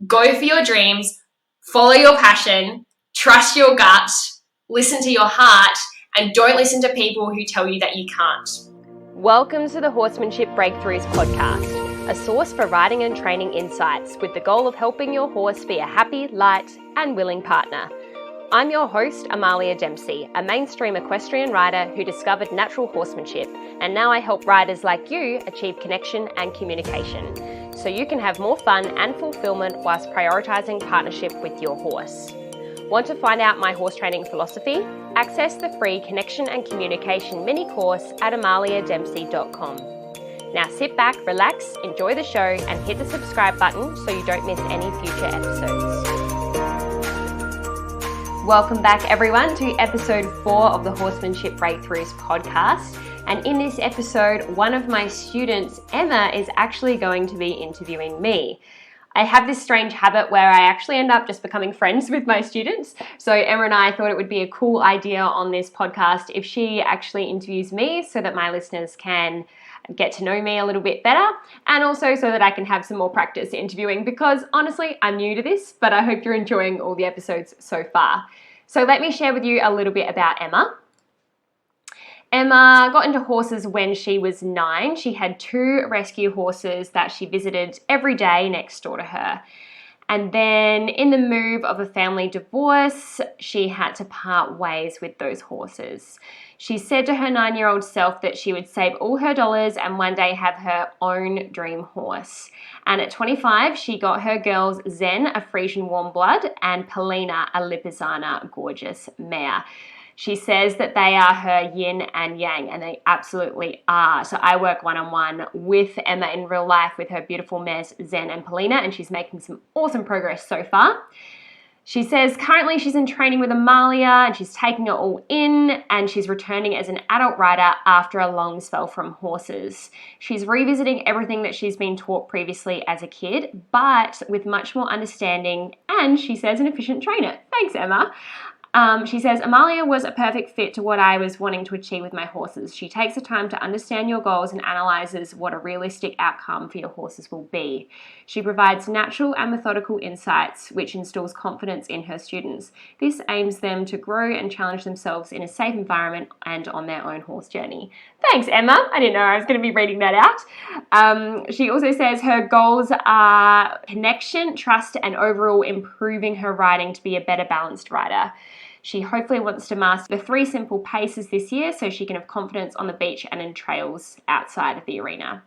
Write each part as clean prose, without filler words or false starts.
Go for your dreams, follow your passion, trust your gut, listen to your heart, and don't listen to people who tell you that you can't. Welcome to the Horsemanship Breakthroughs podcast, a source for riding and training insights with the goal of helping your horse be a happy, light, and willing partner. I'm your host, Amalia Dempsey, a mainstream equestrian rider who discovered natural horsemanship, and now I help riders like you achieve connection and communication, so you can have more fun and fulfillment whilst prioritising partnership with your horse. Want to find out my horse training philosophy? Access the free Connection and Communication mini course at amaliadempsey.com. Now sit back, relax, enjoy the show, and hit the subscribe button so you don't miss any future episodes. Welcome back, everyone, to episode 4 of the Horsemanship Breakthroughs podcast. And in this episode, one of my students, Emma, is actually going to be interviewing me. I have this strange habit where I actually end up just becoming friends with my students. So Emma and I thought it would be a cool idea on this podcast if she actually interviews me so that my listeners can get to know me a little bit better, and also so that I can have some more practice interviewing, because honestly, I'm new to this, but I hope you're enjoying all the episodes so far. So let me share with you a little bit about Emma. Emma got into horses when she was 9. She had 2 rescue horses that she visited every day next door to her. And then in the move of a family divorce, she had to part ways with those horses. She said to her 9-year-old self that she would save all her dollars and one day have her own dream horse. And at 25, she got her girls Zen, a Frisian warm blood, and Polina, a Lipizzaner gorgeous mare. She says that they are her yin and yang, and they absolutely are. So I work one-on-one with Emma in real life with her beautiful mares Zen and Polina, and she's making some awesome progress so far. She says currently she's in training with Amalia and she's taking it all in, and she's returning as an adult rider after a long spell from horses. She's revisiting everything that she's been taught previously as a kid, but with much more understanding, and she says an efficient trainer. Thanks, Emma. She says, Amalia was a perfect fit to what I was wanting to achieve with my horses. She takes the time to understand your goals and analyzes what a realistic outcome for your horses will be. She provides natural and methodical insights, which instills confidence in her students. This aims them to grow and challenge themselves in a safe environment and on their own horse journey. Thanks, Emma. I didn't know I was going to be reading that out. She also says her goals are connection, trust, and overall improving her riding to be a better balanced rider. She hopefully wants to master the 3 simple paces this year so she can have confidence on the beach and in trails outside of the arena.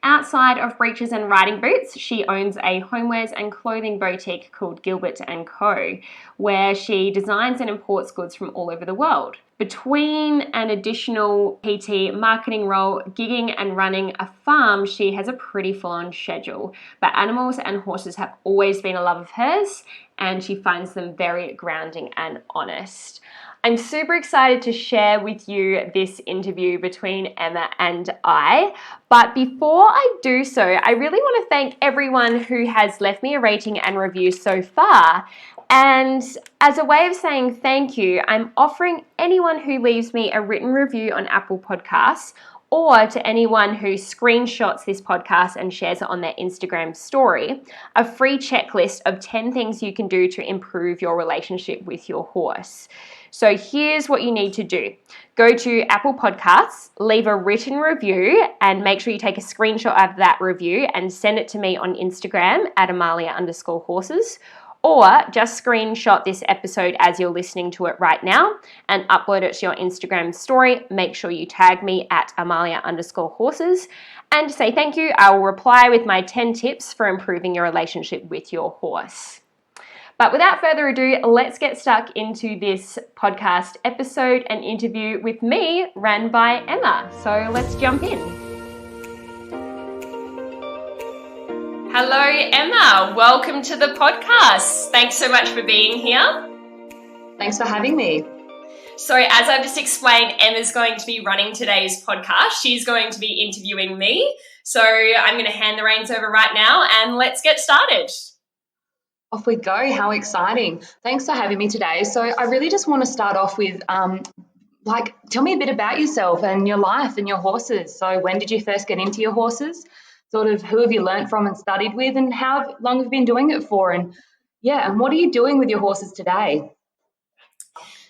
Outside of breeches and riding boots, she owns a homewares and clothing boutique called Gilbert & Co., where she designs and imports goods from all over the world. Between an additional PT marketing role, gigging and running a farm, she has a pretty full-on schedule. But animals and horses have always been a love of hers, and she finds them very grounding and honest. I'm super excited to share with you this interview between Emma and I. But before I do so, I really want to thank everyone who has left me a rating and review so far. And as a way of saying thank you, I'm offering anyone who leaves me a written review on Apple Podcasts, or to anyone who screenshots this podcast and shares it on their Instagram story, a free checklist of 10 things you can do to improve your relationship with your horse. So here's what you need to do. Go to Apple Podcasts, leave a written review, and make sure you take a screenshot of that review and send it to me on Instagram at Amalia_horses. Or just screenshot this episode as you're listening to it right now and upload it to your Instagram story. Make sure you tag me at Amalia_horses and say thank you. I will reply with my 10 tips for improving your relationship with your horse. But without further ado, let's get stuck into this podcast episode and interview with me, ran by Emma. So let's jump in. Hello, Emma. Welcome to the podcast. Thanks so much for being here. Thanks for having me. So as I've just explained, Emma's going to be running today's podcast. She's going to be interviewing me. So I'm going to hand the reins over right now and let's get started. Off we go. How exciting. Thanks for having me today. So I really just want to start off with, tell me a bit about yourself and your life and your horses. So when did you first get into your horses? sort of who have you learnt from and studied with, and how long have you been doing it for? And and what are you doing with your horses today?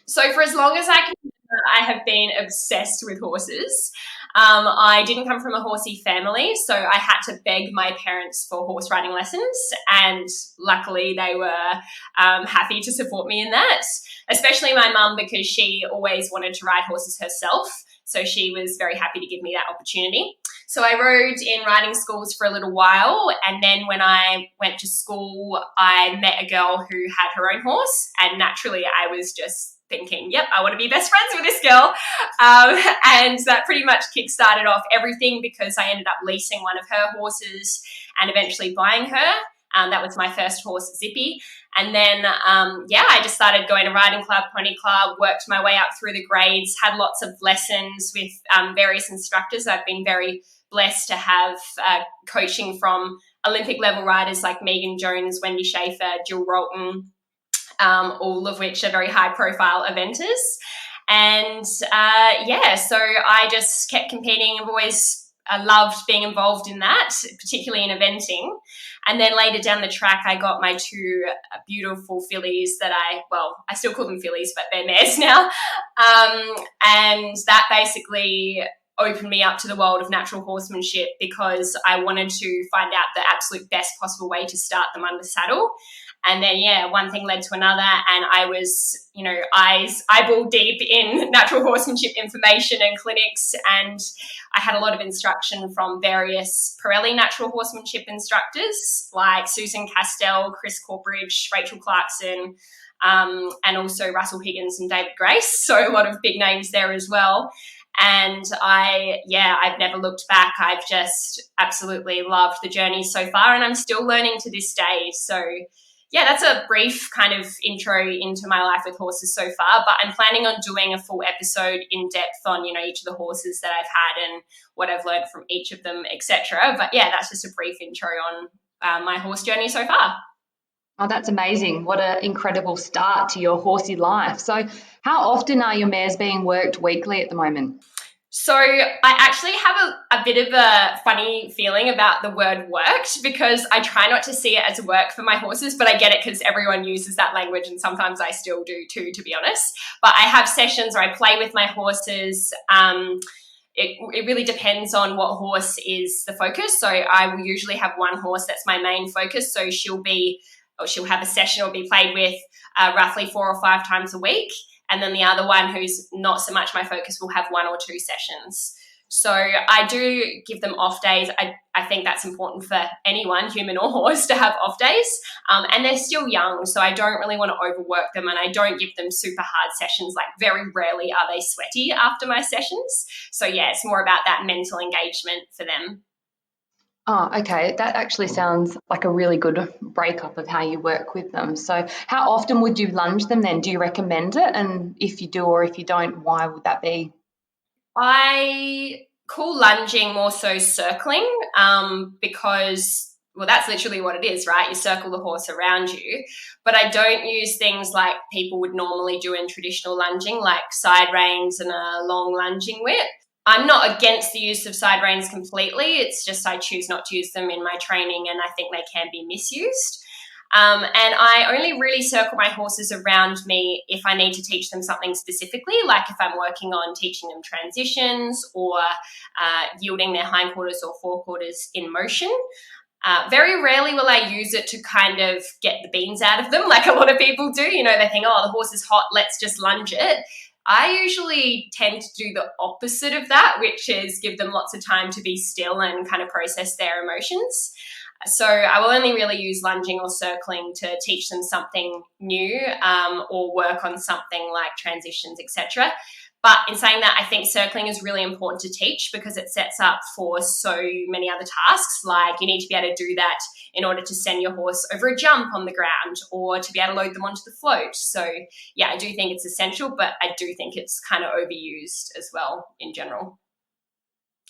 So for as long as I can remember, I have been obsessed with horses. I didn't come from a horsey family, so I had to beg my parents for horse riding lessons, and luckily they were happy to support me in that, especially my mum, because she always wanted to ride horses herself, so she was very happy to give me that opportunity. So I rode in riding schools for a little while, and then when I went to school, I met a girl who had her own horse, and naturally I was just thinking, yep, I want to be best friends with this girl. And that pretty much kick-started off everything, because I ended up leasing one of her horses and eventually buying her. That was my first horse, Zippy. And then, I just started going to riding club, pony club, worked my way up through the grades, had lots of lessons with various instructors. I've been very blessed to have coaching from Olympic level riders like Megan Jones, Wendy Schaefer, Jill Rolton, all of which are very high profile eventers. And so I just kept competing. I've always loved being involved in that, particularly in eventing. And then later down the track, I got my two beautiful fillies that I still call them fillies, but they're mares now. And that basically opened me up to the world of natural horsemanship, because I wanted to find out the absolute best possible way to start them under saddle. And then, one thing led to another, and I was, eyeball deep in natural horsemanship information and clinics, and I had a lot of instruction from various Pirelli natural horsemanship instructors like Susan Castell, Chris Corbridge, Rachel Clarkson, and also Russell Higgins and David Grace. So a lot of big names there as well. And I've never looked back. I've just absolutely loved the journey so far, and I'm still learning to this day. So that's a brief kind of intro into my life with horses so far, but I'm planning on doing a full episode in depth on, each of the horses that I've had and what I've learned from each of them, etc. But that's just a brief intro on my horse journey so far. Oh, that's amazing. What an incredible start to your horsey life. So how often are your mares being worked weekly at the moment? So I actually have a bit of a funny feeling about the word worked, because I try not to see it as work for my horses, but I get it because everyone uses that language, and sometimes I still do too, to be honest. But I have sessions where I play with my horses. It really depends on what horse is the focus. So I will usually have one horse that's my main focus. So she'll have a session or be played with roughly 4 or 5 times a week. And then the other one, who's not so much my focus, will have 1 or 2 sessions. So I do give them off days. I think that's important for anyone, human or horse, to have off days. And they're still young, so I don't really want to overwork them, and I don't give them super hard sessions. Like, very rarely are they sweaty after my sessions. So it's more about that mental engagement for them. Oh, okay. That actually sounds like a really good breakup of how you work with them. So how often would you lunge them then? Do you recommend it? And if you do, or if you don't, why would that be? I call lunging more so circling, because, that's literally what it is, right? You circle the horse around you. But I don't use things like people would normally do in traditional lunging, like side reins and a long lunging whip. I'm not against the use of side reins completely. It's just I choose not to use them in my training, and I think they can be misused. And I only really circle my horses around me if I need to teach them something specifically, like if I'm working on teaching them transitions or yielding their hindquarters or forequarters in motion. Very rarely will I use it to kind of get the beans out of them, like a lot of people do. They think, the horse is hot, let's just lunge it. I usually tend to do the opposite of that, which is give them lots of time to be still and kind of process their emotions. So I will only really use lunging or circling to teach them something new, or work on something like transitions, etc. But in saying that, I think circling is really important to teach, because it sets up for so many other tasks. Like, you need to be able to do that in order to send your horse over a jump on the ground, or to be able to load them onto the float. So I do think it's essential, but I do think it's kind of overused as well in general.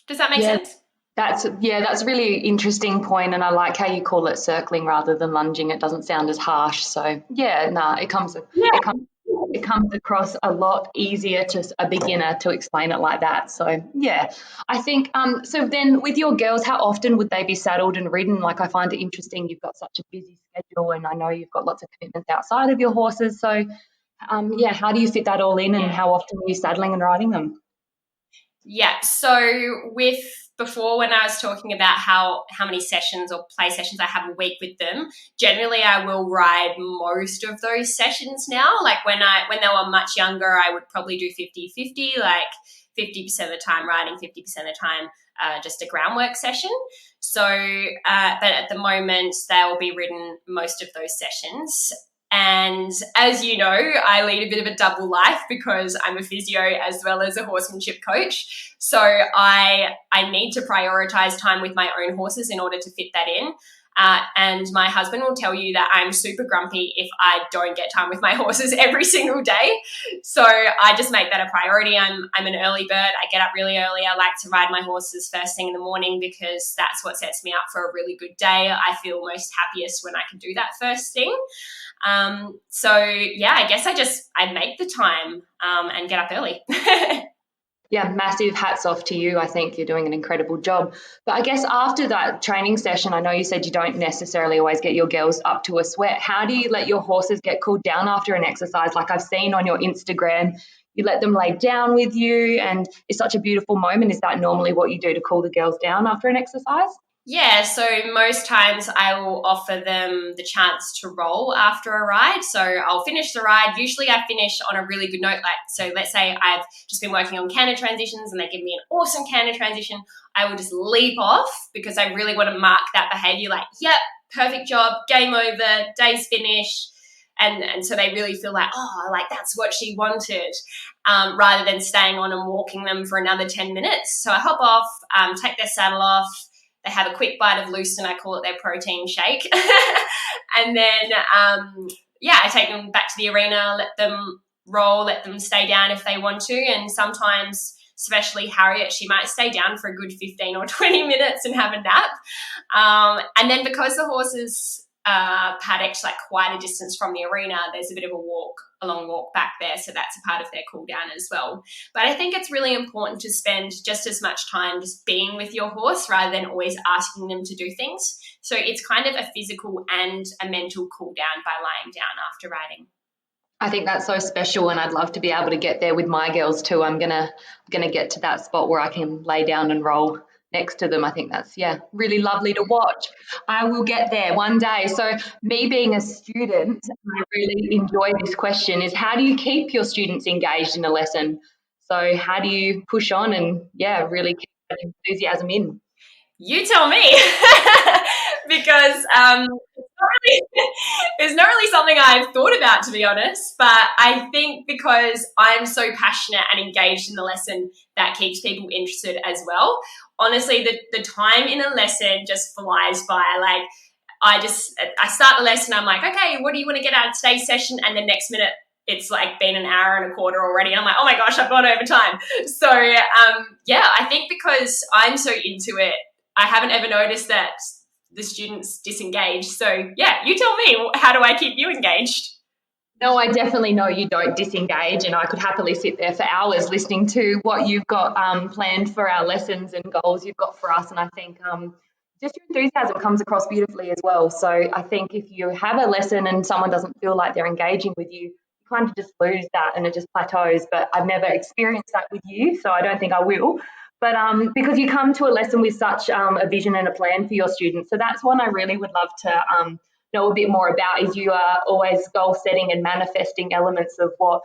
Does that make sense? That's a really interesting point, and I like how you call it circling rather than lunging. It doesn't sound as harsh. So it comes. it comes across a lot easier to a beginner to explain it like that. So yeah, I think so then with your girls, how often would they be saddled and ridden? Like, I find it interesting, you've got such a busy schedule and I know you've got lots of commitments outside of your horses. So yeah, how do you fit that all in and how often are you saddling and riding them? Yeah, so with before when I was talking about how many sessions or play sessions I have a week with them, generally I will ride most of those sessions now. Like when they were much younger, I would probably do 50-50, like 50% of the time riding, 50% of the time just a groundwork session. So, but at the moment, they'll be ridden most of those sessions. And as you know, I lead a bit of a double life because I'm a physio as well as a horsemanship coach. So I need to prioritize time with my own horses in order to fit that in. And my husband will tell you that I'm super grumpy if I don't get time with my horses every single day. So I just make that a priority. I'm an early bird. I get up really early. I like to ride my horses first thing in the morning because that's what sets me up for a really good day. I feel most happiest when I can do that first thing. So yeah, I guess I make the time and get up early. Yeah, massive hats off to you. I think you're doing an incredible job. But I guess after that training session, I know you said you don't necessarily always get your girls up to a sweat. How do you let your horses get cooled down after an exercise? Like I've seen on your Instagram, you let them lay down with you and it's such a beautiful moment. Is that normally what you do to cool the girls down after an exercise? Yeah, so most times I will offer them the chance to roll after a ride. So I'll finish the ride. Usually I finish on a really good note. Like, so let's say I've just been working on canter transitions and they give me an awesome canter transition. I will just leap off because I really want to mark that behavior like, yep, perfect job, game over, day's finished. And so they really feel like, oh, like that's what she wanted, rather than staying on and walking them for another 10 minutes. So I hop off, take their saddle off. They have a quick bite of Lucin, I call it their protein shake. And then, I take them back to the arena, let them roll, let them stay down if they want to. And sometimes, especially Harriet, she might stay down for a good 15 or 20 minutes and have a nap. And then because the horses paddock's like quite a distance from the arena, there's a bit of a long walk back there, so that's a part of their cool down as well. But I think it's really important to spend just as much time just being with your horse rather than always asking them to do things. So it's kind of a physical and a mental cool down by lying down after riding. I think that's so special and I'd love to be able to get there with my girls too. I'm gonna get to that spot where I can lay down and roll next to them. I think that's really lovely to watch. I will get there one day. So me being a student, I really enjoy this question is how do you keep your students engaged in a lesson? So how do you push on and really keep that enthusiasm in? You tell me. Because it's not really something I've thought about, to be honest, but I think because I'm so passionate and engaged in the lesson, that keeps people interested as well. Honestly, the time in a lesson just flies by. Like I start the lesson, I'm like, okay, what do you want to get out of today's session? And the next minute it's like been an hour and a quarter already. And I'm like, oh my gosh, I've gone over time. So I think because I'm so into it, I haven't ever noticed that the students disengage. So yeah, you tell me, how do I keep you engaged? No, I definitely know you don't disengage, and I could happily sit there for hours listening to what you've got planned for our lessons and goals you've got for us. And I think just your enthusiasm comes across beautifully as well. So I think if you have a lesson and someone doesn't feel like they're engaging with you, you kind of just lose that and it just plateaus. But I've never experienced that with you, so I don't think I will. But because you come to a lesson with such a vision and a plan for your students, so that's one I really would love to know a bit more about. Is you are always goal setting and manifesting elements of what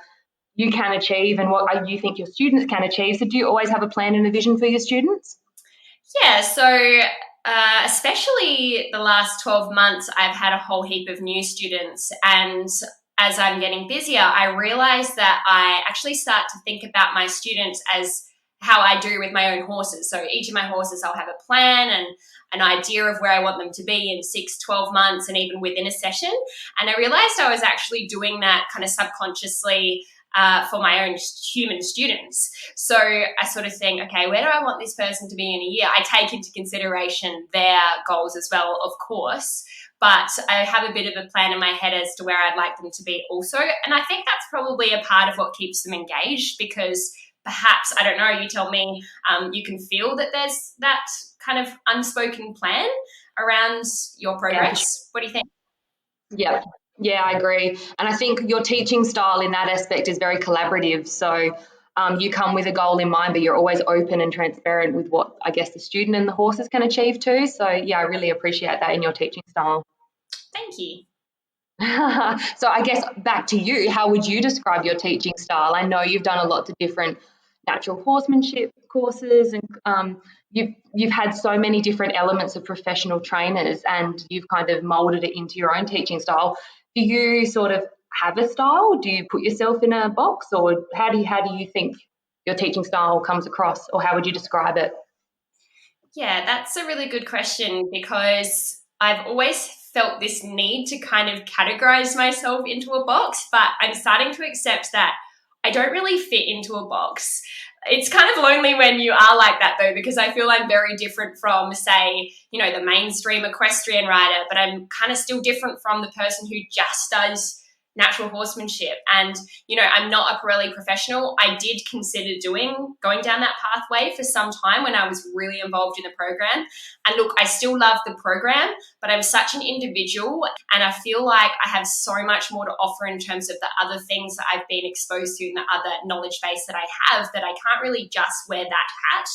you can achieve and what you think your students can achieve. So do you always have a plan and a vision for your students? Yeah, so especially the last 12 months, I've had a whole heap of new students, and as I'm getting busier, I realize that I actually start to think about my students as how I do with my own horses. So each of my horses, I'll have a plan and an idea of where I want them to be in 6, 12 months and even within a session. And I realized I was actually doing that kind of subconsciously for my own human students. So I sort of think, okay, where do I want this person to be in a year? I take into consideration their goals as well, of course. but I have a bit of a plan in my head as to where I'd like them to be also. And I think that's probably a part of what keeps them engaged, because perhaps, I don't know, you tell me, you can feel that there's that kind of unspoken plan around your progress. What do you think? Yeah. Yeah, I agree. And I think your teaching style in that aspect is very collaborative. So you come with a goal in mind, but you're always open and transparent with what I guess the student and the horses can achieve too. So yeah, I really appreciate that in your teaching style. Thank you. So I guess back to you, how would you describe your teaching style? I know you've done a lot of different natural horsemanship courses, and you've had so many different elements of professional trainers, and you've kind of molded it into your own teaching style. Do you sort of have a style? Do you put yourself in a box, or how do you think your teaching style comes across, or how would you describe it? Yeah, that's a really good question, because I've always felt this need to kind of categorize myself into a box, but I'm starting to accept that I don't really fit into a box. It's kind of lonely when you are like that, though, because I feel I'm very different from, say, the mainstream equestrian rider, but I'm kind of still different from the person who just does natural horsemanship. And, I'm not a Pirelli professional. I did consider going down that pathway for some time when I was really involved in the program. And look, I still love the program, but I'm such an individual, and I feel like I have so much more to offer in terms of the other things that I've been exposed to and the other knowledge base that I have, that I can't really just wear that hat.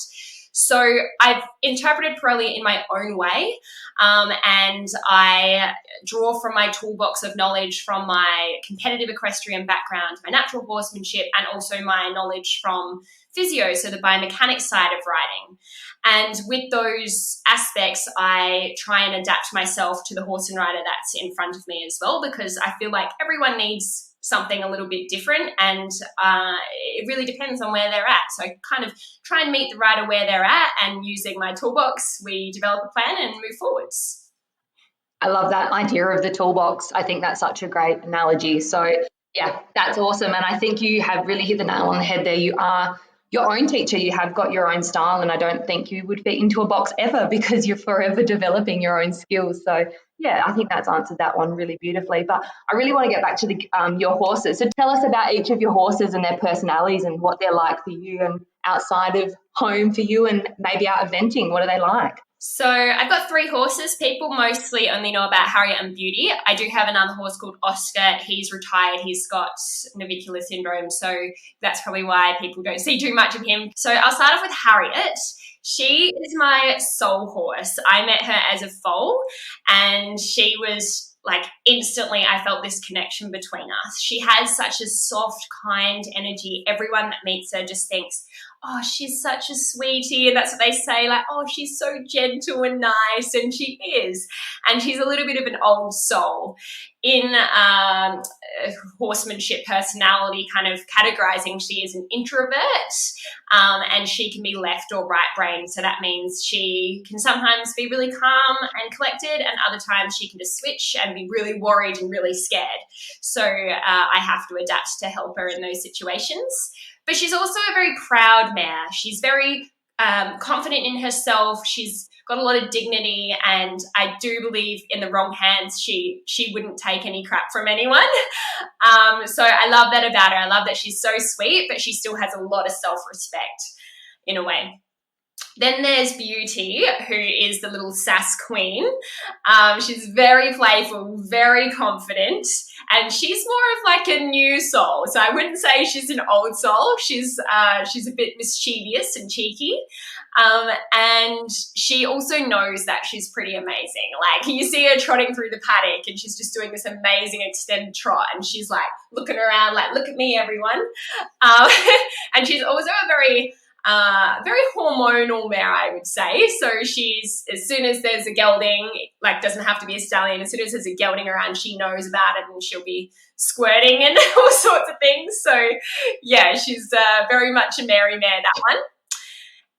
So I've interpreted Pirelli in my own way, and I draw from my toolbox of knowledge from my competitive equestrian background, my natural horsemanship, and also my knowledge from physio, so the biomechanics side of riding. And with those aspects, I try and adapt myself to the horse and rider that's in front of me as well, because I feel like everyone needs something a little bit different, and it really depends on where they're at. So I kind of try and meet the rider where they're at, and using my toolbox, we develop a plan and move forwards. I love that idea of the toolbox. I think that's such a great analogy. So yeah, that's awesome. And I think you have really hit the nail on the head there. You are your own teacher. You have got your own style, and I don't think you would fit into a box ever, because you're forever developing your own skills. So yeah, I think that's answered that one really beautifully. But I really want to get back to your horses. So tell us about each of your horses and their personalities and what they're like for you, and outside of home for you, and maybe out eventing. What are they like? So I've got 3 horses. People mostly only know about Harriet and Beauty. I do have another horse called Oscar. He's retired. He's got navicular syndrome, so that's probably why people don't see too much of him. So I'll start off with Harriet. She is my soul horse. I met her as a foal, and she was like, instantly I felt this connection between us. She has such a soft, kind energy. Everyone that meets her just thinks, oh, she's such a sweetie. And that's what they say, like, oh, she's so gentle and nice. And she is. And she's a little bit of an old soul. In horsemanship personality kind of categorizing, she is an introvert, and she can be left or right brain. So that means she can sometimes be really calm and collected, and other times she can just switch and be really worried and really scared. So I have to adapt to help her in those situations. But she's also a very proud mare. She's very confident in herself. She's got a lot of dignity, and I do believe in the wrong hands, she wouldn't take any crap from anyone. So I love that about her. I love that she's so sweet, but she still has a lot of self-respect in a way. Then there's Beauty, who is the little sass queen. She's very playful, very confident, and she's more of like a new soul. So I wouldn't say she's an old soul. She's a bit mischievous and cheeky. And she also knows that she's pretty amazing. Like, you see her trotting through the paddock, and she's just doing this amazing extended trot, and she's like looking around like, look at me, everyone. And she's also a very hormonal mare, I would say. So she's, as soon as there's a gelding, like, doesn't have to be a stallion, as soon as there's a gelding around, she knows about it, and she'll be squirting and all sorts of things. So yeah, she's very much a merry mare, that one.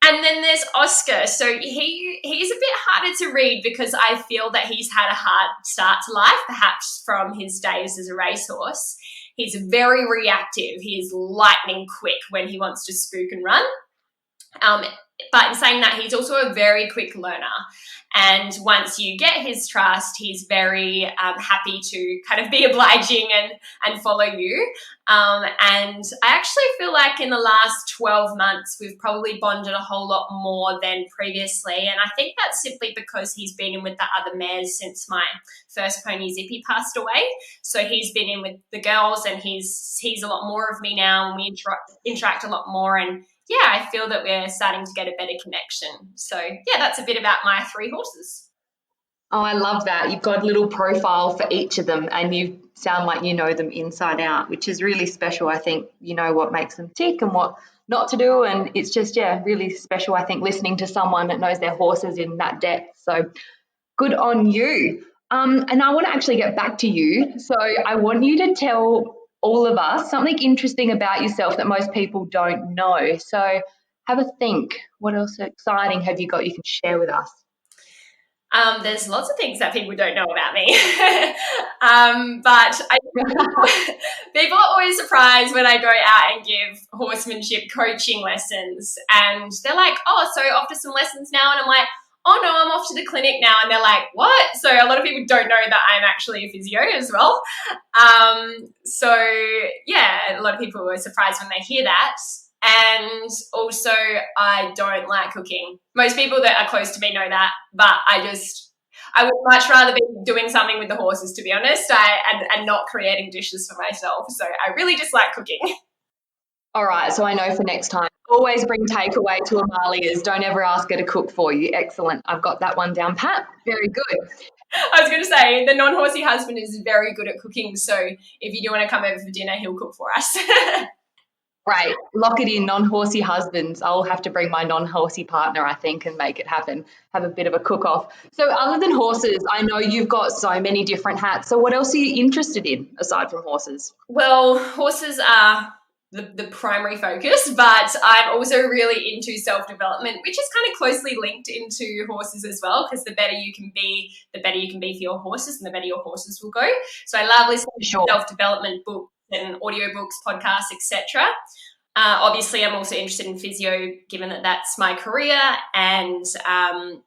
And then there's Oscar. So he's a bit harder to read, because I feel that he's had a hard start to life, perhaps from his days as a racehorse. He's very reactive. He's lightning quick when he wants to spook and run. Um, but in saying that, he's also a very quick learner. And once you get his trust, he's very happy to kind of be obliging and follow you. And I actually feel like in the last 12 months, we've probably bonded a whole lot more than previously. And I think that's simply because he's been in with the other mares since my first pony, Zippy, passed away. So he's been in with the girls, and he's a lot more of me now, and we interact a lot more. And yeah, I feel that we're starting to get a better connection. So yeah, that's a bit about my 3 horses. Oh, I love that. You've got a little profile for each of them, and you sound like you know them inside out, which is really special. I think you know what makes them tick and what not to do. And it's just, yeah, really special, I think, listening to someone that knows their horses in that depth. So good on you. And I want to actually get back to you. So I want you to tell all of us something interesting about yourself that most people don't know. So have a think. What else exciting have you got you can share with us? There's lots of things that people don't know about me. But people are always surprised when I go out and give horsemanship coaching lessons. And they're like, oh, so off to some lessons now? And I'm like, oh, no, I'm off to the clinic now. And they're like, what? So a lot of people don't know that I'm actually a physio as well. So, yeah, a lot of people were surprised when they hear that. And also, I don't like cooking. Most people that are close to me know that, but I would much rather be doing something with the horses, to be honest, and not creating dishes for myself. So I really dislike cooking. All right, so I know for next time, always bring takeaway to Amalia's. Don't ever ask her to cook for you. Excellent. I've got that one down pat. Very good. I was going to say, the non-horsey husband is very good at cooking, so if you do want to come over for dinner, he'll cook for us. Right. Lock it in, non-horsey husbands. I'll have to bring my non-horsey partner, I think, and make it happen. Have a bit of a cook-off. So other than horses, I know you've got so many different hats. So what else are you interested in aside from horses? Well, horses are the primary focus, but I'm also really into self-development, which is kind of closely linked into horses as well, because the better you can be for your horses, and the better your horses will go. So I love listening to self-development books and audiobooks, podcasts, etc. Obviously, I'm also interested in physio, given that that's my career, and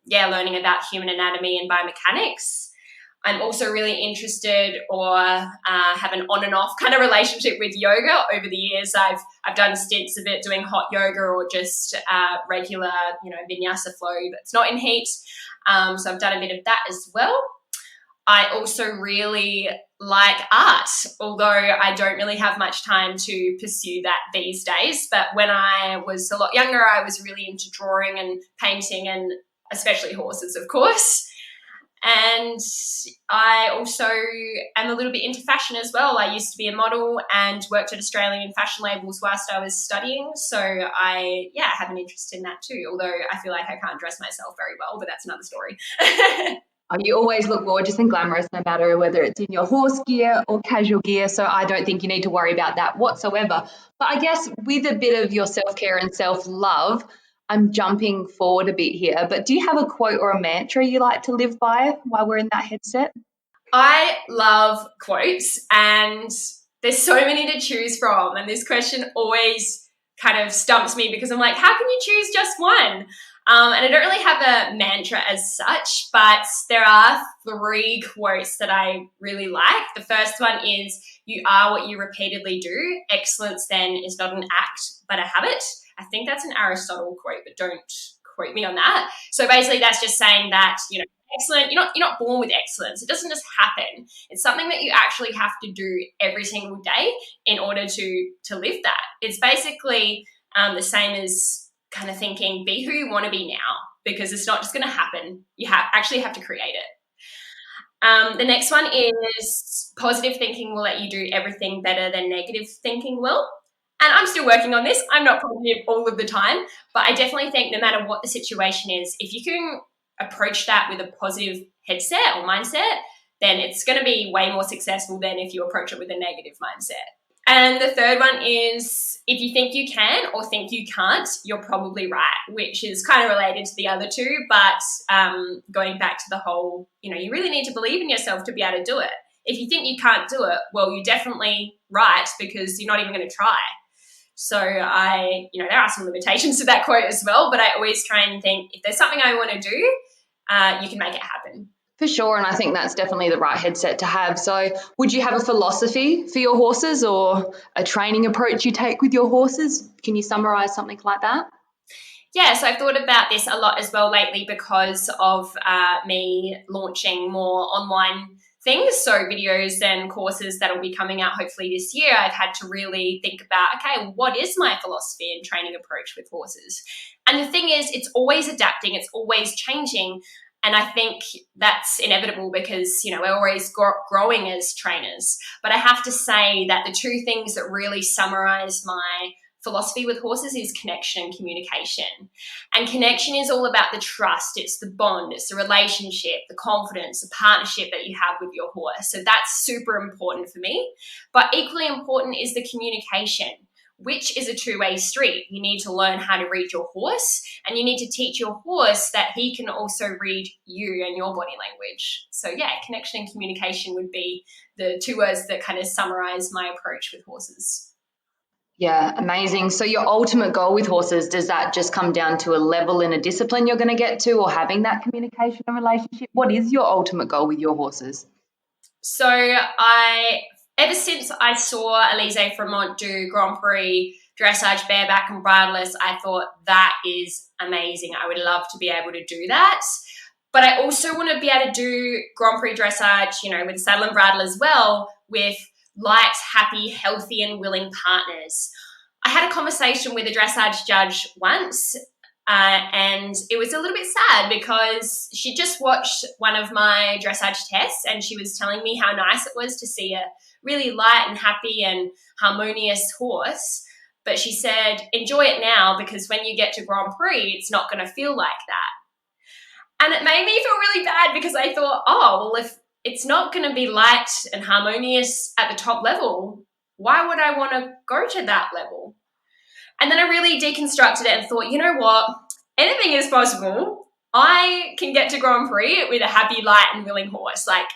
learning about human anatomy and biomechanics. I'm also really interested or have an on and off kind of relationship with yoga. Over the years, I've done stints of it, doing hot yoga or just regular, vinyasa flow that's not in heat. So I've done a bit of that as well. I also really like art, although I don't really have much time to pursue that these days. But when I was a lot younger, I was really into drawing and painting, and especially horses, of course. And I also am a little bit into fashion as well. I used to be a model and worked at Australian fashion labels whilst I was studying. So I have an interest in that too, although I feel like I can't dress myself very well, but that's another story. You always look gorgeous and glamorous, no matter whether it's in your horse gear or casual gear. So I don't think you need to worry about that whatsoever. But I guess with a bit of your self-care and self-love, I'm jumping forward a bit here, but do you have a quote or a mantra you like to live by while we're in that headset? I love quotes, and there's so many to choose from. And this question always kind of stumps me because I'm like, how can you choose just one? And I don't really have a mantra as such, but there are 3 quotes that I really like. The first one is, you are what you repeatedly do. Excellence then is not an act, but a habit. I think that's an Aristotle quote, but don't quote me on that. So basically that's just saying that, excellent, you're not born with excellence. It doesn't just happen. It's something that you actually have to do every single day in order to live that. It's basically the same as kind of thinking, be who you want to be now, because it's not just going to happen. You actually have to create it. The next one is, positive thinking will let you do everything better than negative thinking will. And I'm still working on this. I'm not positive all of the time, but I definitely think no matter what the situation is, if you can approach that with a positive headset or mindset, then it's going to be way more successful than if you approach it with a negative mindset. And the third one is, if you think you can or think you can't, you're probably right, which is kind of related to the other 2. But going back to the whole, you really need to believe in yourself to be able to do it. If you think you can't do it, well, you're definitely right, because you're not even going to try. So there are some limitations to that quote as well, but I always try and think if there's something I want to do, you can make it happen. For sure, and I think that's definitely the right headset to have. So would you have a philosophy for your horses or a training approach you take with your horses? Can you summarize something like that? Yeah, so I've thought about this a lot as well lately because of me launching more online things, so videos and courses that will be coming out hopefully this year. I've had to really think about, okay, what is my philosophy and training approach with horses? And the thing is, it's always adapting, it's always changing. And I think that's inevitable because, we're always growing as trainers. But I have to say that the two things that really summarize my philosophy with horses is connection and communication. And connection is all about the trust. It's the bond, it's the relationship, the confidence, the partnership that you have with your horse. So that's super important for me. But equally important is the communication, which is a two-way street. You need to learn how to read your horse, and you need to teach your horse that he can also read you and your body language. So yeah, connection and communication would be the two words that kind of summarize my approach with horses. Yeah, amazing. So your ultimate goal with horses, does that just come down to a level in a discipline you're going to get to or having that communication and relationship? What is your ultimate goal with your horses? So ever since I saw Elise Fremont do Grand Prix dressage, bareback and bridleless, I thought that is amazing. I would love to be able to do that. But I also want to be able to do Grand Prix dressage, with saddle and bridle as well, with light, happy, healthy and willing partners. I had a conversation with a dressage judge once, and it was a little bit sad because she just watched one of my dressage tests and she was telling me how nice it was to see a really light and happy and harmonious horse. But she said, enjoy it now because when you get to Grand Prix, it's not going to feel like that. And it made me feel really bad because I thought, oh, well, if it's not going to be light and harmonious at the top level, why would I want to go to that level? And then I really deconstructed it and thought, you know what? Anything is possible. I can get to Grand Prix with a happy, light and willing horse. Like,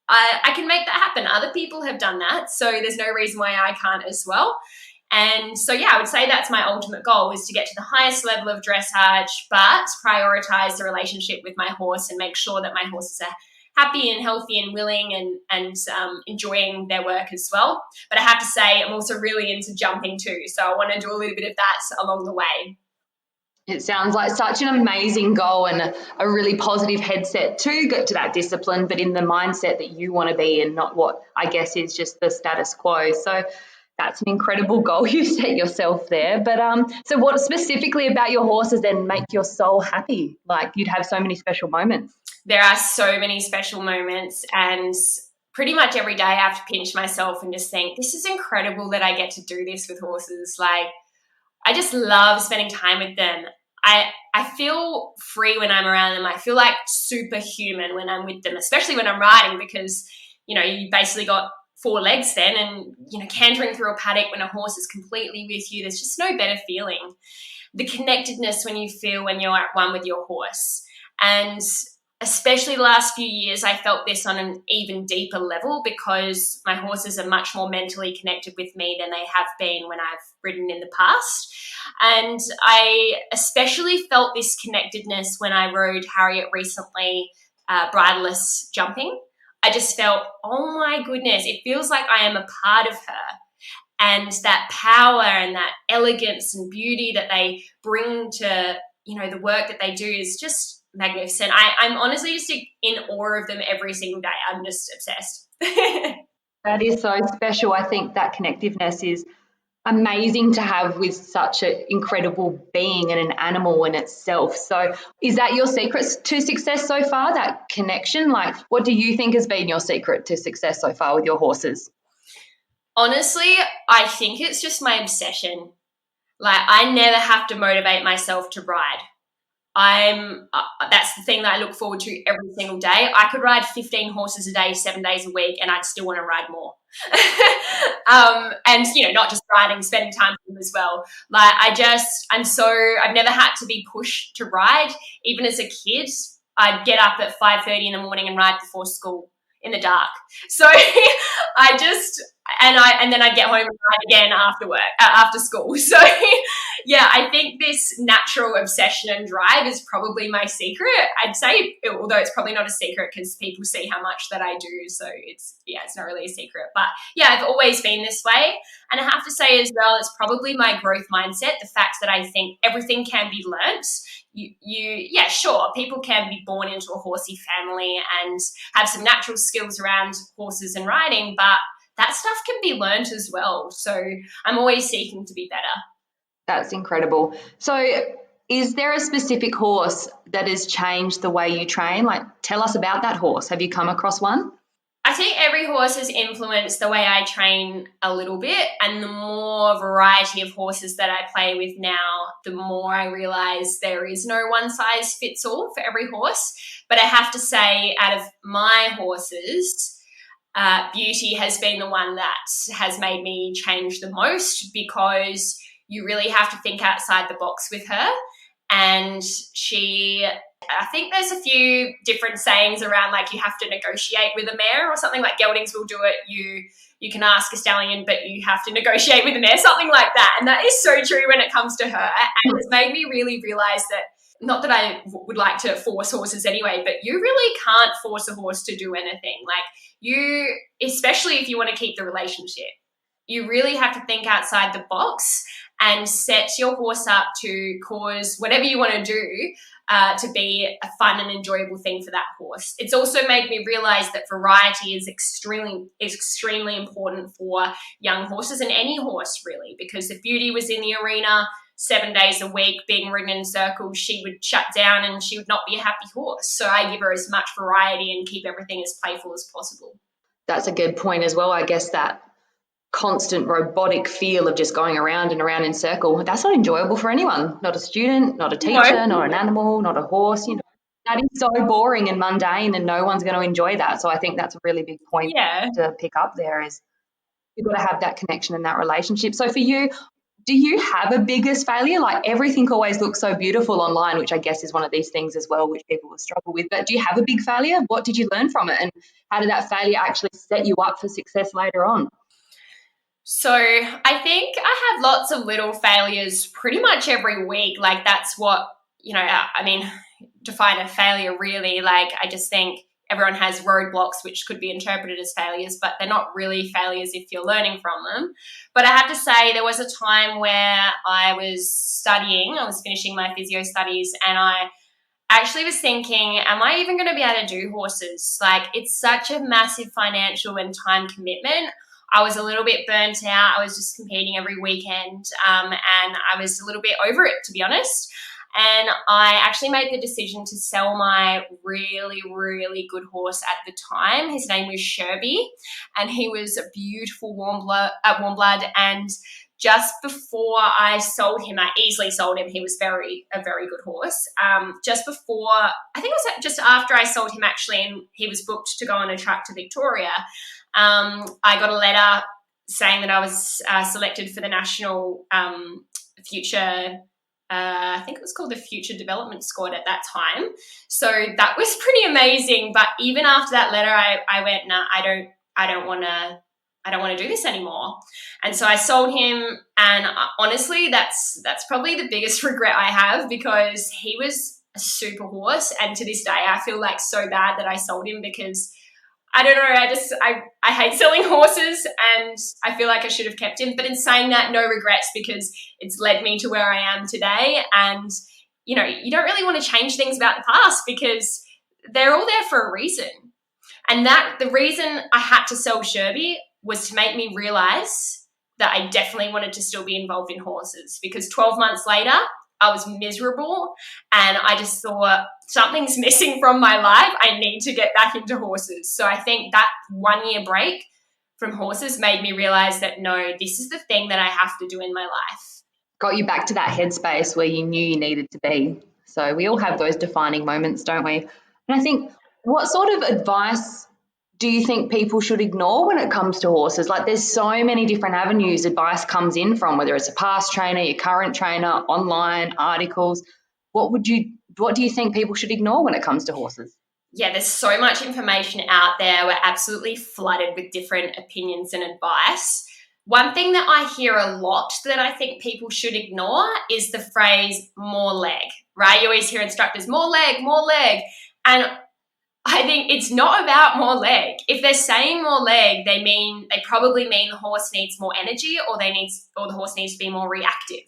I can make that happen. Other people have done that, so there's no reason why I can't as well. And so, yeah, I would say that's my ultimate goal, is to get to the highest level of dressage, but prioritize the relationship with my horse and make sure that my horses are happy and healthy and willing and enjoying their work as well. But I have to say, I'm also really into jumping too. So I want to do a little bit of that along the way. It sounds like such an amazing goal and a really positive headset to get to that discipline, but in the mindset that you want to be and not what I guess is just the status quo. So that's an incredible goal you set yourself there. But so what specifically about your horses then make your soul happy? Like, you'd have so many special moments. There are so many special moments, and pretty much every day I have to pinch myself and just think, this is incredible that I get to do this with horses. Like, I just love spending time with them. I feel free when I'm around them. I feel like superhuman when I'm with them, especially when I'm riding, because, you basically got four legs then, and, cantering through a paddock when a horse is completely with you, there's just no better feeling. The connectedness when you feel when you're at one with your horse. And especially the last few years, I felt this on an even deeper level because my horses are much more mentally connected with me than they have been when I've ridden in the past. And I especially felt this connectedness when I rode Harriet recently, bridleless jumping. I just felt, oh my goodness, it feels like I am a part of her. And that power and that elegance and beauty that they bring to, the work that they do is just magnificent. I'm honestly just in awe of them every single day. I'm just obsessed. That is so special. I think that connectiveness is amazing to have with such an incredible being and an animal in itself. So is that your secret to success so far, that connection? Like, what do you think has been your secret to success so far with your horses? Honestly, I think it's just my obsession. Like, I never have to motivate myself to ride. That's the thing that I look forward to every single day. I could ride 15 horses a day, 7 days a week, and I'd still want to ride more. And, not just riding, spending time with them as well. Like, I've never had to be pushed to ride. Even as a kid, I'd get up at 5:30 in the morning and ride before school in the dark. So and then I'd get home and ride again after work, after school. So yeah, I think this natural obsession and drive is probably my secret. I'd say, although it's probably not a secret because people see how much that I do, so it's not really a secret. But yeah, I've always been this way, and I have to say as well, it's probably my growth mindset. The fact that I think everything can be learnt. Yeah, sure, people can be born into a horsey family and have some natural skills around horses and riding, but that stuff can be learnt as well. So I'm always seeking to be better. That's incredible. So is there a specific horse that has changed the way you train? Like, tell us about that horse. Have you come across one? I think every horse has influenced the way I train a little bit, and the more variety of horses that I play with now, the more I realise there is no one size fits all for every horse. But I have to say, out of my horses, Beauty has been the one that has made me change the most, because you really have to think outside the box with her. And I think there's a few different sayings around, like, you have to negotiate with a mare or something, like geldings will do it. You can ask a stallion, but you have to negotiate with a mare, something like that. And that is so true when it comes to her. And it's made me really realise that, not that I would like to force horses anyway, but you really can't force a horse to do anything. Like, especially if you want to keep the relationship, you really have to think outside the box and set your horse up to cause whatever you want to do to be a fun and enjoyable thing for that horse. It's also made me realise that variety is extremely important for young horses, and any horse really, because if Beauty was in the arena 7 days a week being ridden in circles, she would shut down and she would not be a happy horse. So I give her as much variety and keep everything as playful as possible. That's a good point as well. I guess that constant robotic feel of just going around and around in circle, that's not enjoyable for anyone. Not a student, not a teacher, not an animal, not a horse. That is so boring and mundane, and no one's going to enjoy that. So I think that's a really big point to pick up there, is you've got to have that connection and that relationship. So for you, do you have a biggest failure? Like, everything always looks so beautiful online, which I guess is one of these things as well, which people will struggle with. But do you have a big failure? What did you learn from it? And how did that failure actually set you up for success later on? So I think I have lots of little failures pretty much every week. Like, that's what, define a failure really. Like, I just think everyone has roadblocks which could be interpreted as failures, but they're not really failures if you're learning from them. But I have to say, there was a time where I was finishing my physio studies, and I actually was thinking, am I even going to be able to do horses? Like, it's such a massive financial and time commitment. I was a little bit burnt out. I was just competing every weekend, and I was a little bit over it, to be honest. And I actually made the decision to sell my really, really good horse at the time. His name was Sherby, and he was a beautiful warm blood. And just before I sold him, I easily sold him. He was a very good horse. Just before, I think it was just after I sold him actually, and he was booked to go on a truck to Victoria, I got a letter saying that I was selected for the national future. I think it was called the Future Development Squad at that time. So that was pretty amazing. But even after that letter, I went, nah, I don't want to do this anymore. And so I sold him, and honestly, that's probably the biggest regret I have, because he was a super horse, and to this day I feel like so bad that I sold him, because I don't know, I hate selling horses, and I feel like I should have kept him. But in saying that, no regrets, because it's led me to where I am today. And you don't really want to change things about the past, because they're all there for a reason. And that the reason I had to sell Sherby was to make me realise that I definitely wanted to still be involved in horses, because 12 months later, I was miserable, and I just thought, something's missing from my life. I need to get back into horses. So I think that 1 year break from horses made me realise that, no, this is the thing that I have to do in my life. Got you back to that headspace where you knew you needed to be. So we all have those defining moments, don't we? And I think, what sort of advice do you think people should ignore when it comes to horses? Like, there's so many different avenues advice comes in from, whether it's a past trainer, your current trainer, online, articles. What do you think people should ignore when it comes to horses? yeah, there's so much information out there. We're absolutely flooded with different opinions and advice. One thing that I hear a lot that I think people should ignore is the phrase more leg, right? You always hear instructors, more leg, more leg. And I think it's not about more leg. If they're saying more leg, they probably mean the horse needs more energy, or the horse needs to be more reactive.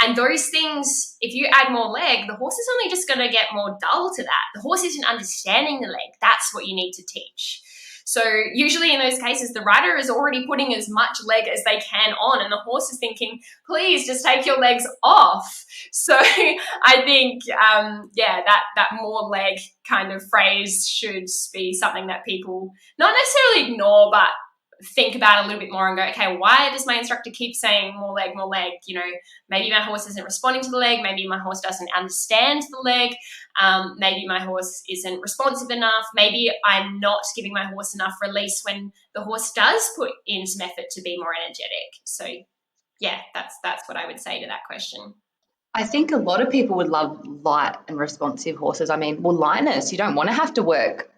And those things, if you add more leg, the horse is only just going to get more dull to that. The horse isn't understanding the leg. That's what you need to teach. So usually in those cases, the rider is already putting as much leg as they can on, and the horse is thinking, please just take your legs off. So I think, that more leg kind of phrase should be something that people not necessarily ignore, but think about a little bit more and go, okay, why does my instructor keep saying more leg, more leg? You know, maybe my horse isn't responding to the leg. Maybe my horse doesn't understand the leg. Maybe my horse isn't responsive enough. Maybe I'm not giving my horse enough release when the horse does put in some effort to be more energetic. So yeah, that's what I would say to that question. I think a lot of people would love light and responsive horses. I mean, well, lightness, you don't want to have to work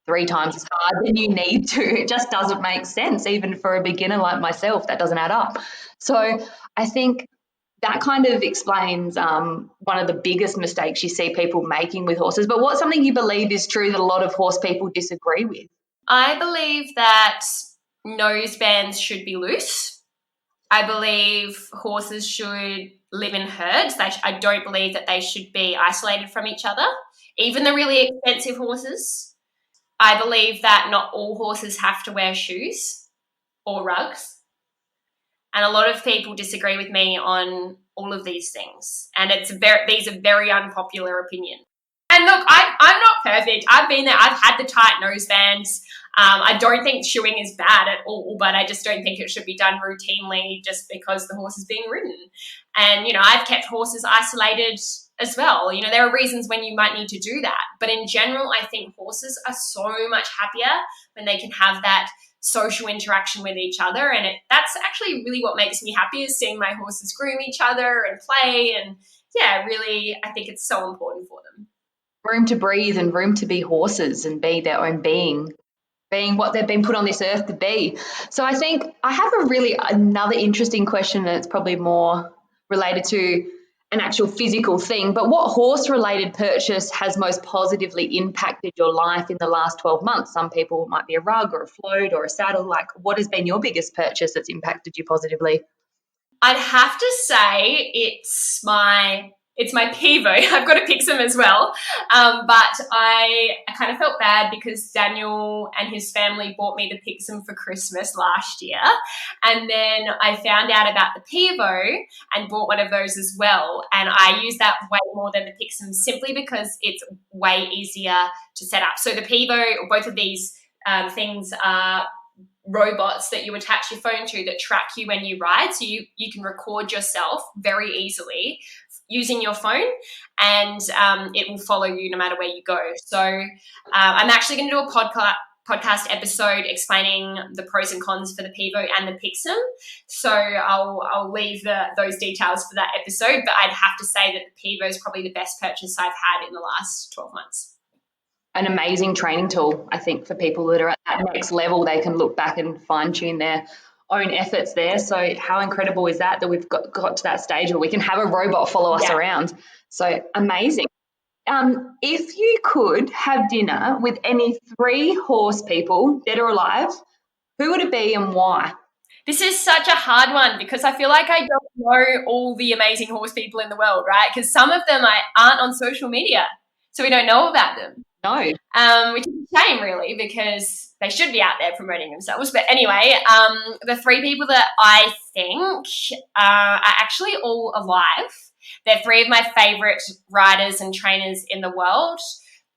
3 times as hard than you need to. It just doesn't make sense, even for a beginner like myself. That doesn't add up. So I think that kind of explains one of the biggest mistakes you see people making with horses. But what's something you believe is true that a lot of horse people disagree with? I believe that nose bands should be loose. I believe horses should live in herds. I don't believe that they should be isolated from each other, even the really expensive horses. I believe that not all horses have to wear shoes or rugs. And a lot of people disagree with me on all of these things. And these are very unpopular opinions. And look, I'm not perfect. I've been there. I've had the tight nose bands. I don't think shoeing is bad at all, but I just don't think it should be done routinely just because the horse is being ridden. And, you know, I've kept horses isolated as well. You know, there are reasons when you might need to do that. But in general, I think horses are so much happier when they can have that social interaction with each other. And that's actually really what makes me happy, is seeing my horses groom each other and play. And yeah, really, I think it's so important for them. Room to breathe and room to be horses and be their own being what they've been put on this earth to be. So I think I have another interesting question that's probably more related to an actual physical thing, but what horse-related purchase has most positively impacted your life in the last 12 months? Some people, it might be a rug or a float or a saddle. Like, what has been your biggest purchase that's impacted you positively? I'd have to say it's my Pivo. I've got a Pixum as well. But I kind of felt bad because Daniel and his family bought me the Pixum for Christmas last year. And then I found out about the Pivo and bought one of those as well. And I use that way more than the Pixum simply because it's way easier to set up. So the Pivo, both of these things are robots that you attach your phone to that track you when you ride, so you can record yourself very easily using your phone, and it will follow you no matter where you go. So I'm actually going to do a podcast episode explaining the pros and cons for the Pivo and the Pixum, so I'll leave those details for that episode, but I'd have to say that the Pivo is probably the best purchase I've had in the last 12 months. An amazing training tool, I think, for people that are at that next level. They can look back and fine-tune their own efforts there. So how incredible is that we've got to that stage where we can have a robot follow us around. So amazing. If you could have dinner with any 3 horse people, dead or alive, who would it be and why? This is such a hard one because I feel like I don't know all the amazing horse people in the world, right? Because some of them aren't on social media, so we don't know about them. No. Which is a shame, really, because they should be out there promoting themselves. But anyway, the 3 people that I think are actually all alive. They're 3 of my favourite riders and trainers in the world.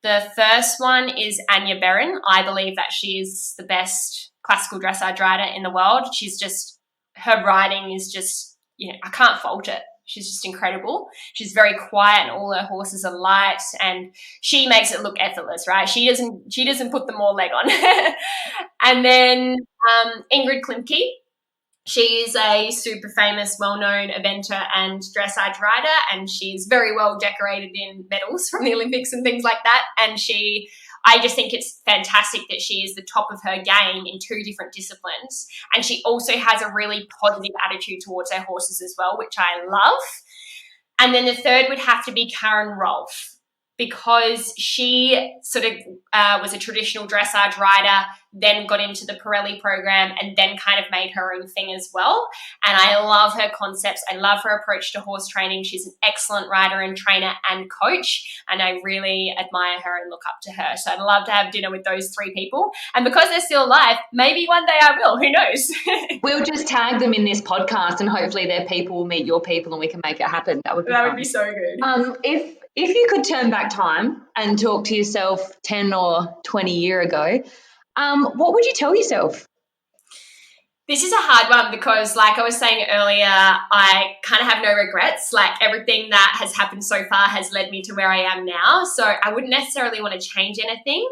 The first one is Anya Beran. I believe that she is the best classical dressage rider in the world. Her riding is just, I can't fault it. She's just incredible. She's very quiet and all her horses are light, and she makes it look effortless, right? She doesn't put them more leg on. And then Ingrid Klimke. She's a super famous, well-known eventer and dressage rider, and she's very well decorated in medals from the Olympics and things like that. And she I just think it's fantastic that she is the top of her game in 2 different disciplines. And she also has a really positive attitude towards her horses as well, which I love. And then the third would have to be Karen Rolfe, because she sort of was a traditional dressage rider, then got into the Pirelli program, and then kind of made her own thing as well. And I love her concepts. I love her approach to horse training. She's an excellent rider and trainer and coach, and I really admire her and look up to her. So I'd love to have dinner with those 3 people. And because they're still alive, maybe one day I will. Who knows? We'll just tag them in this podcast, and hopefully their people will meet your people and we can make it happen. That would be fun. Would be so good. If you could turn back time and talk to yourself 10 or 20 years ago, what would you tell yourself? This is a hard one because, like I was saying earlier, I kind of have no regrets. Like, everything that has happened so far has led me to where I am now. So I wouldn't necessarily want to change anything.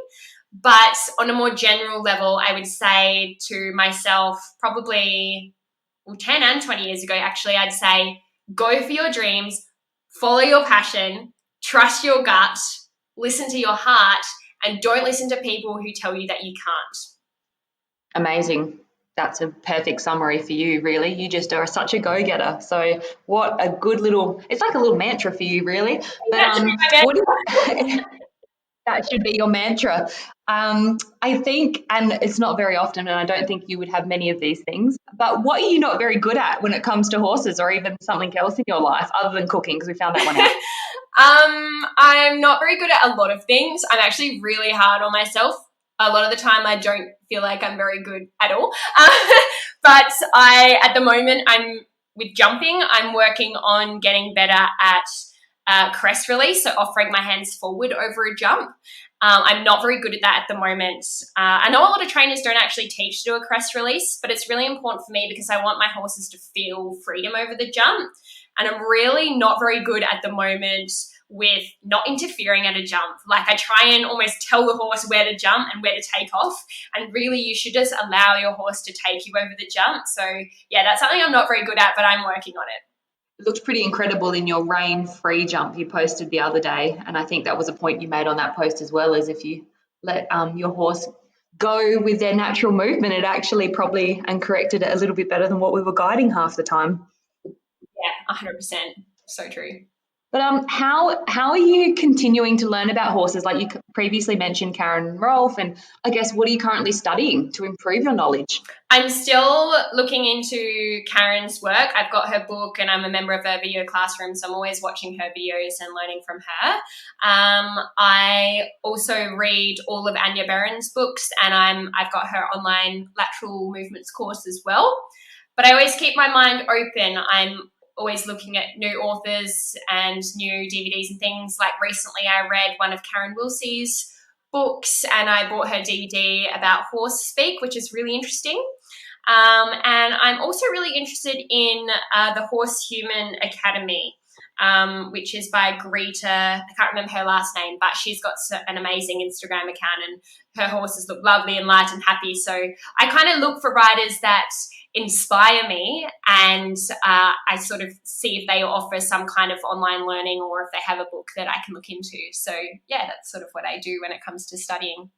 But on a more general level, I would say to myself, probably 10 and 20 years ago, actually, I'd say go for your dreams, follow your passion, trust your gut, listen to your heart, and don't listen to people who tell you that you can't. Amazing. That's a perfect summary for you, really. You just are such a go-getter. So what a good little, it's like a little mantra for you, really. But that should be your mantra. I think, and it's not very often, and I don't think you would have many of these things, but what are you not very good at when it comes to horses, or even something else in your life other than cooking, because we found that one out? I'm not very good at a lot of things. I'm actually really hard on myself. A lot of the time I don't feel like I'm very good at all. But at the moment, with jumping, I'm working on getting better at crest release, so offering my hands forward over a jump. I'm not very good at that at the moment. I know a lot of trainers don't actually teach to do a crest release, but it's really important for me because I want my horses to feel freedom over the jump. And I'm really not very good at the moment with not interfering at a jump. Like, I try and almost tell the horse where to jump and where to take off. And really, you should just allow your horse to take you over the jump. So yeah, that's something I'm not very good at, but I'm working on it. It looked pretty incredible in your rain-free jump you posted the other day. And I think that was a point you made on that post as well, as if you let your horse go with their natural movement, it actually probably and corrected it a little bit better than what we were guiding half the time. Yeah, 100%. So true. But how are you continuing to learn about horses? Like you previously mentioned Karen Rolfe, and I guess what are you currently studying to improve your knowledge? I'm still looking into Karen's work. I've got her book and I'm a member of her video classroom, so I'm always watching her videos and learning from her. I also read all of Anya Beren's books, and I've got her online lateral movements course as well. But I always keep my mind open. I'm always looking at new authors and new DVDs and things. Like recently I read one of Karen Wilsey's books and I bought her DVD about horse speak, which is really interesting. And I'm also really interested in the Horse Human Academy, which is by Greta. I can't remember her last name, but she's got an amazing Instagram account and her horses look lovely and light and happy. So I kind of look for riders that inspire me, and I sort of see if they offer some kind of online learning or if they have a book that I can look into. So yeah, that's sort of what I do when it comes to studying.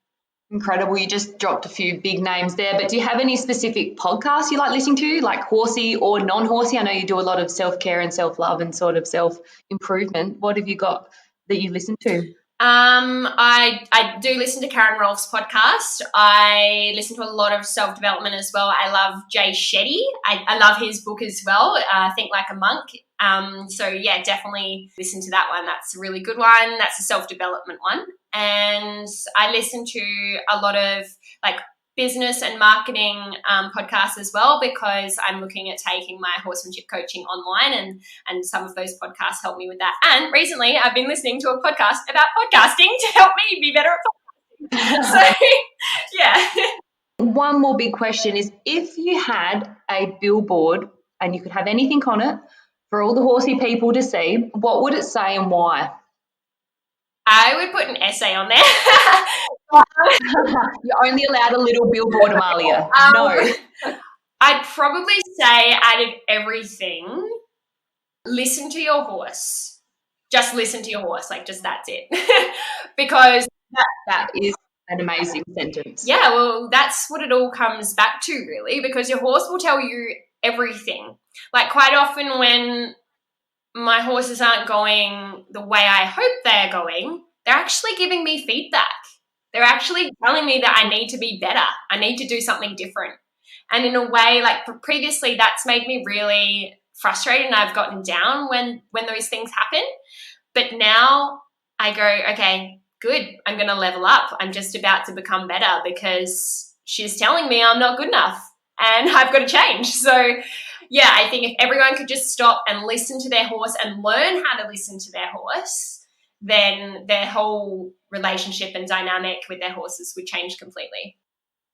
Incredible. You just dropped a few big names there, but do you have any specific podcasts you like listening to, like horsey or non-horsey? I know you do a lot of self-care and self-love and sort of self-improvement. What have you got that you listen to? I do listen to Karen Rolfe's podcast. I listen to a lot of self-development as well. I love Jay Shetty. I love his book as well, Think Like a Monk. So yeah, definitely listen to that one. That's a really good one. That's a self-development one. And I listen to a lot of like business and marketing podcasts as well, because I'm looking at taking my horsemanship coaching online, and some of those podcasts help me with that. And recently I've been listening to a podcast about podcasting to help me be better at podcasting. So yeah. One more big question is, if you had a billboard and you could have anything on it for all the horsey people to see, what would it say and why? I would put an essay on there. You're only allowed a little billboard, Amalia. No. I'd probably say, out of everything, listen to your horse. Just listen to your horse. Like, just that's it. Because that is an amazing sentence. Yeah, well, that's what it all comes back to, really, because your horse will tell you everything. Like, quite often when my horses aren't going the way I hope they're going, they're actually giving me feedback. They're actually telling me that I need to be better. I need to do something different. And in a way, like previously, that's made me really frustrated, and I've gotten down when those things happen. But now I go, okay, good, I'm going to level up. I'm just about to become better because she's telling me I'm not good enough and I've got to change. So yeah, I think if everyone could just stop and listen to their horse and learn how to listen to their horse, then their whole relationship and dynamic with their horses would change completely.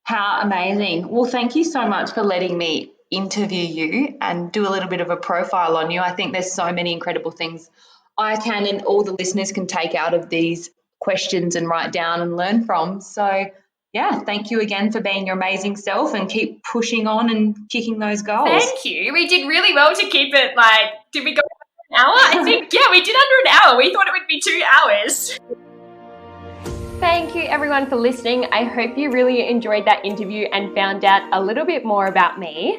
How amazing. Well, thank you so much for letting me interview you and do a little bit of a profile on you. I think there's so many incredible things I can and all the listeners can take out of these questions and write down and learn from. So, yeah, thank you again for being your amazing self and keep pushing on and kicking those goals. Thank you. We did really well to keep it did we go an hour? I think, yeah, we did under an hour. We thought it would be 2 hours. Thank you everyone for listening. I hope you really enjoyed that interview and found out a little bit more about me.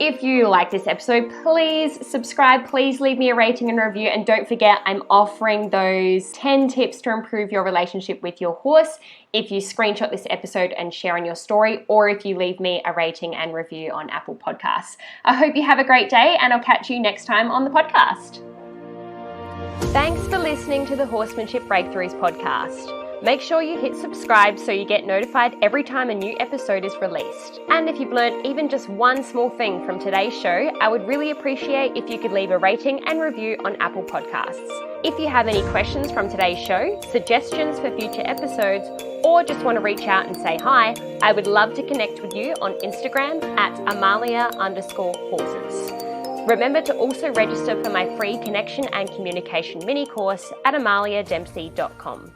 If you like this episode, please subscribe, please leave me a rating and review, and don't forget I'm offering those 10 tips to improve your relationship with your horse if you screenshot this episode and share on your story, or if you leave me a rating and review on Apple Podcasts. I hope you have a great day, and I'll catch you next time on the podcast. Thanks for listening to the Horsemanship Breakthroughs podcast. Make sure you hit subscribe so you get notified every time a new episode is released. And if you've learned even just one small thing from today's show, I would really appreciate if you could leave a rating and review on Apple Podcasts. If you have any questions from today's show, suggestions for future episodes, or just want to reach out and say hi, I would love to connect with you on Instagram at Amalia_horses. Remember to also register for my free connection and communication mini course at amaliadempsey.com.